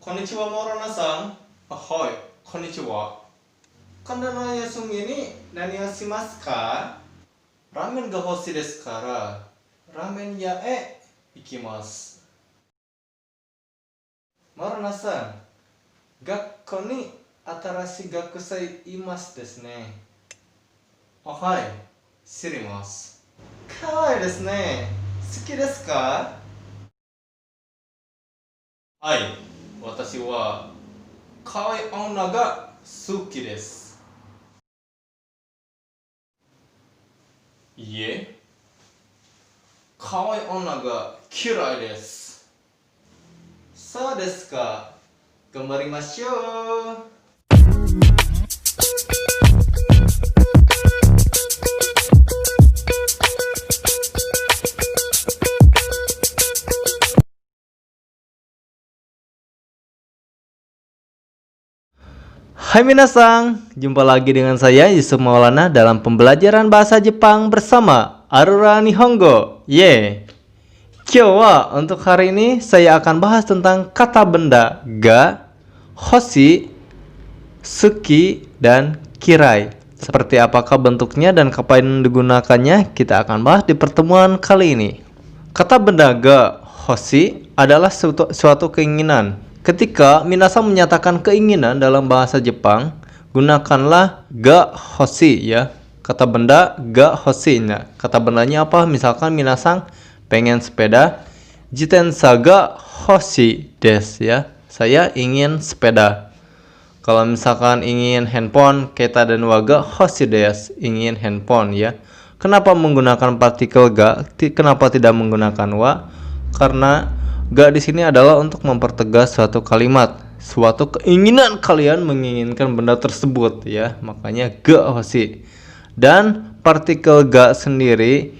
Konnichiwa Morona-san. Ahoy, konnichiwa. Kanda no yasumi ni nani o shimasu ka? Ramen ga hoshii desu kara, ramen ya e ikimasu. Morona-san, gakko ni atarashii gakusei imasu desu ne. Ahoy, shirimasu. Kawaii desu ne. Suki desu ka? はい、私は可愛い女が好きです。いえ、可愛い女が嫌いです。そうですか。頑張りましょう。Hai minasang, jumpa lagi dengan saya Yusuf Maulana dalam pembelajaran bahasa Jepang bersama Arura Nihongo. Kyou wa untuk hari ini saya akan bahas tentang kata benda ga, hoshi, suki, dan kirai. Seperti apakah bentuknya dan kapan digunakannya kita akan bahas di pertemuan kali ini. Kata benda ga, hoshi adalah suatu keinginan. Ketika minasang menyatakan keinginan dalam bahasa Jepang, gunakanlah ga hoshi ya. Kata benda ga hoshi. Nah, kata bendanya apa? Misalkan minasang pengen sepeda, jitensa ga hoshi desu ya. Saya ingin sepeda. Kalau misalkan ingin handphone, keita den wa ga hoshi desu, ingin handphone ya. Kenapa menggunakan partikel ga? Kenapa tidak menggunakan wa? Karena ga di sini adalah untuk mempertegas suatu kalimat, suatu keinginan kalian menginginkan benda tersebut ya, makanya ga hoshi. Dan partikel ga sendiri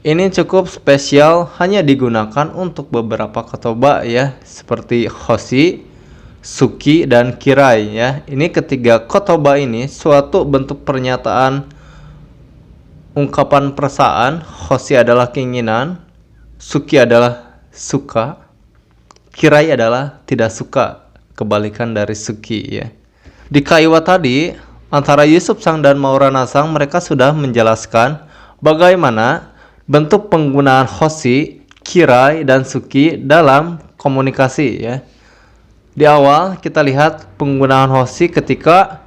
ini cukup spesial, hanya digunakan untuk beberapa kotoba ya, seperti hoshi, suki, dan kirai ya. Ini ketiga kotoba ini suatu bentuk pernyataan ungkapan perasaan. Hoshi adalah keinginan, suki adalah suka, kirai adalah tidak suka, kebalikan dari suki ya. Di kaiwa tadi antara Yusuf Sang dan Maulana Sang, mereka sudah menjelaskan bagaimana bentuk penggunaan hoshi, kirai, dan suki dalam komunikasi ya. Di awal kita lihat penggunaan hoshi ketika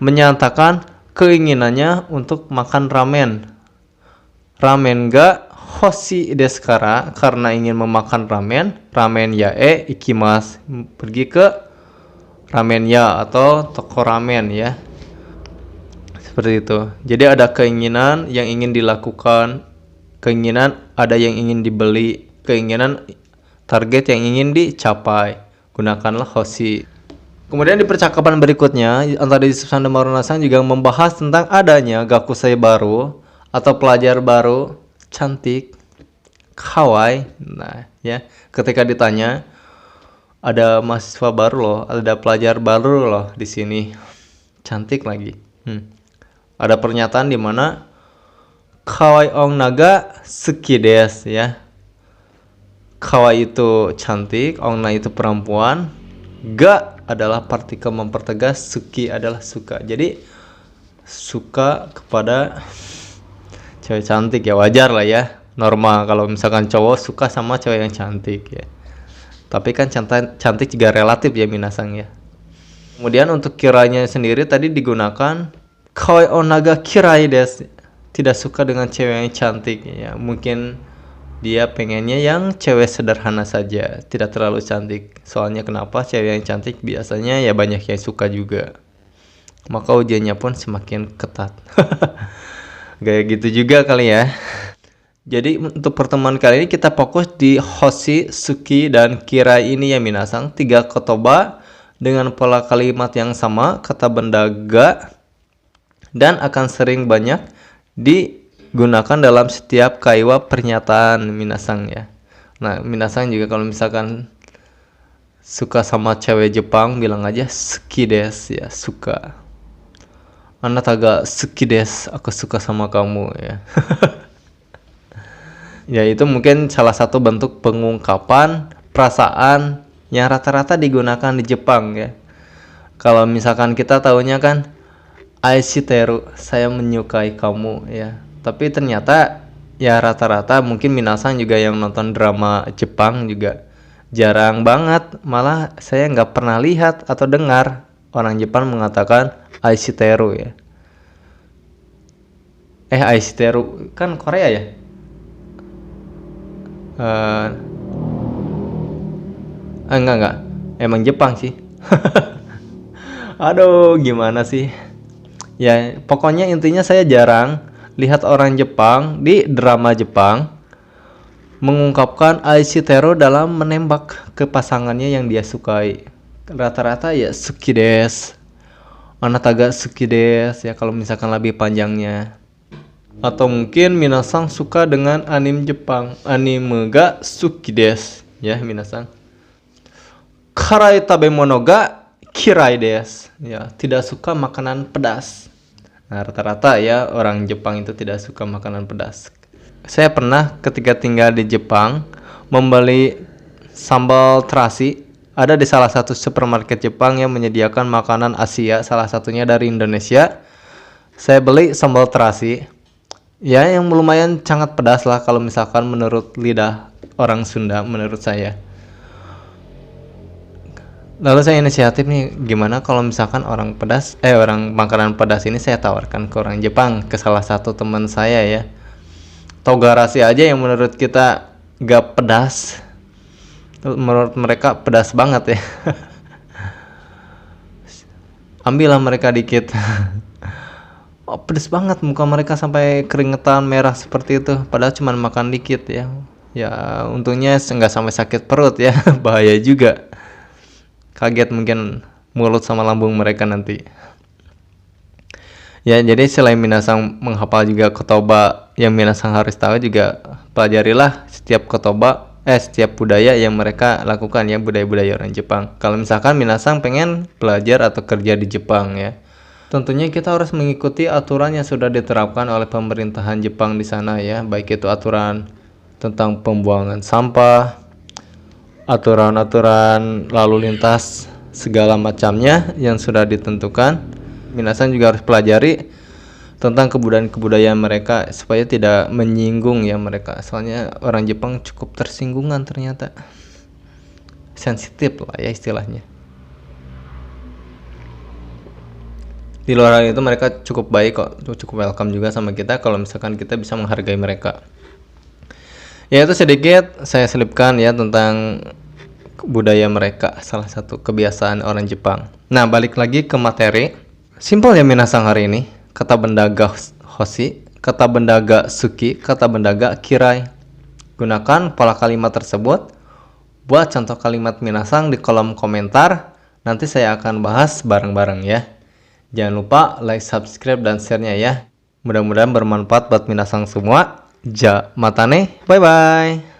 menyatakan keinginannya untuk makan ramen. Ramen ga hoshi desu kara, karena ingin memakan ramen, ramen ya e ikimasu, pergi ke ramen ya atau toko ramen ya. Seperti itu. Jadi ada keinginan yang ingin dilakukan, keinginan ada yang ingin dibeli, keinginan target yang ingin dicapai. Gunakanlah hoshi. Kemudian di percakapan berikutnya antara Yusuf Sang dan Maulana Sang juga membahas tentang adanya gakusei baru atau pelajar baru, cantik, kawaii. Nah ya, ketika ditanya ada mahasiswa baru loh, ada pelajar baru loh di sini, cantik lagi. Ada pernyataan di mana kawaii onna ga suki desu ya. Kawaii itu cantik, onna itu perempuan, ga adalah partikel mempertegas, suki adalah suka. Jadi suka kepada cewek cantik ya, wajar lah ya, normal kalau misalkan cowok suka sama cewek yang cantik ya. Tapi kan cantik juga relatif ya minasang ya. Kemudian untuk kirainya sendiri tadi digunakan kawaii onna ga kirai desu, tidak suka dengan cewek yang cantik ya. Mungkin dia pengennya yang cewek sederhana saja, tidak terlalu cantik. Soalnya kenapa? Cewek yang cantik biasanya ya banyak yang suka juga, maka ujiannya pun semakin ketat. Kayak gitu juga kali ya. Jadi untuk pertemuan kali ini kita fokus di hoshi, suki, dan kirai ini ya minasang. 3 kotoba dengan pola kalimat yang sama, kata benda ga, dan akan sering banyak digunakan dalam setiap kaiwa pernyataan minasang ya. Nah minasang juga kalau misalkan suka sama cewek Jepang bilang aja suki desu ya, suka. Anata ga suki desu, aku suka sama kamu ya. Ya itu mungkin salah satu bentuk pengungkapan perasaan yang rata-rata digunakan di Jepang ya. Kalau misalkan kita tahunya kan aishiteru, saya menyukai kamu ya. Tapi ternyata ya rata-rata mungkin minasan juga yang nonton drama Jepang juga jarang banget, malah saya nggak pernah lihat atau dengar orang Jepang mengatakan aishiteru ya. Aishiteru kan Korea ya. Enggak, emang Jepang sih. Aduh, gimana sih? Ya, pokoknya intinya saya jarang lihat orang Jepang di drama Jepang mengungkapkan aishiteru dalam menembak ke pasangannya yang dia sukai. Rata-rata ya suki desu, anataga suki desu ya kalau misalkan lebih panjangnya. Atau mungkin minasang suka dengan anime Jepang, anime ga suki desu ya minasang. Karai tabemono ga kirai desu ya, tidak suka makanan pedas. Nah, rata-rata ya orang Jepang itu tidak suka makanan pedas. Saya pernah ketika tinggal di Jepang membeli sambal terasi, ada di salah satu supermarket Jepang yang menyediakan makanan Asia, salah satunya dari Indonesia. Saya beli sambal terasi ya yang lumayan sangat pedas lah kalau misalkan menurut lidah orang Sunda, menurut saya. Lalu saya inisiatif nih, gimana kalau misalkan orang makanan pedas ini saya tawarkan ke orang Jepang, ke salah satu teman saya ya. Togarasi aja yang menurut kita gak pedas, menurut mereka pedas banget ya. Ambillah mereka dikit. Oh, pedas banget, muka mereka sampai keringetan merah seperti itu, padahal cuma makan dikit ya. Ya untungnya nggak sampai sakit perut ya. Bahaya juga, kaget mungkin mulut sama lambung mereka nanti. Ya, jadi selain minasang menghafal juga kotoba, yang minasang harus tahu juga pelajarilah setiap budaya yang mereka lakukan ya, budaya-budaya orang Jepang. Kalau misalkan minasang pengen belajar atau kerja di Jepang ya, tentunya kita harus mengikuti aturan yang sudah diterapkan oleh pemerintahan Jepang di sana ya, baik itu aturan tentang pembuangan sampah, aturan-aturan lalu lintas, segala macamnya yang sudah ditentukan. Minasan juga harus pelajari tentang kebudayaan mereka supaya tidak menyinggung ya mereka. Soalnya orang Jepang cukup tersinggungan ternyata. Sensitif lah ya istilahnya. Di luar itu mereka cukup baik kok, cukup welcome juga sama kita kalau misalkan kita bisa menghargai mereka. Ya itu sedikit saya selipkan ya tentang budaya mereka, salah satu kebiasaan orang Jepang. Nah, balik lagi ke materi. Simpel ya minasang hari ini. Kata benda ga hoshi, kata benda ga suki, kata benda ga kirai. Gunakan pola kalimat tersebut. Buat contoh kalimat minasang di kolom komentar. Nanti saya akan bahas bareng-bareng ya. Jangan lupa like, subscribe, dan share-nya ya. Mudah-mudahan bermanfaat buat minasang semua. Ja matane, bye-bye.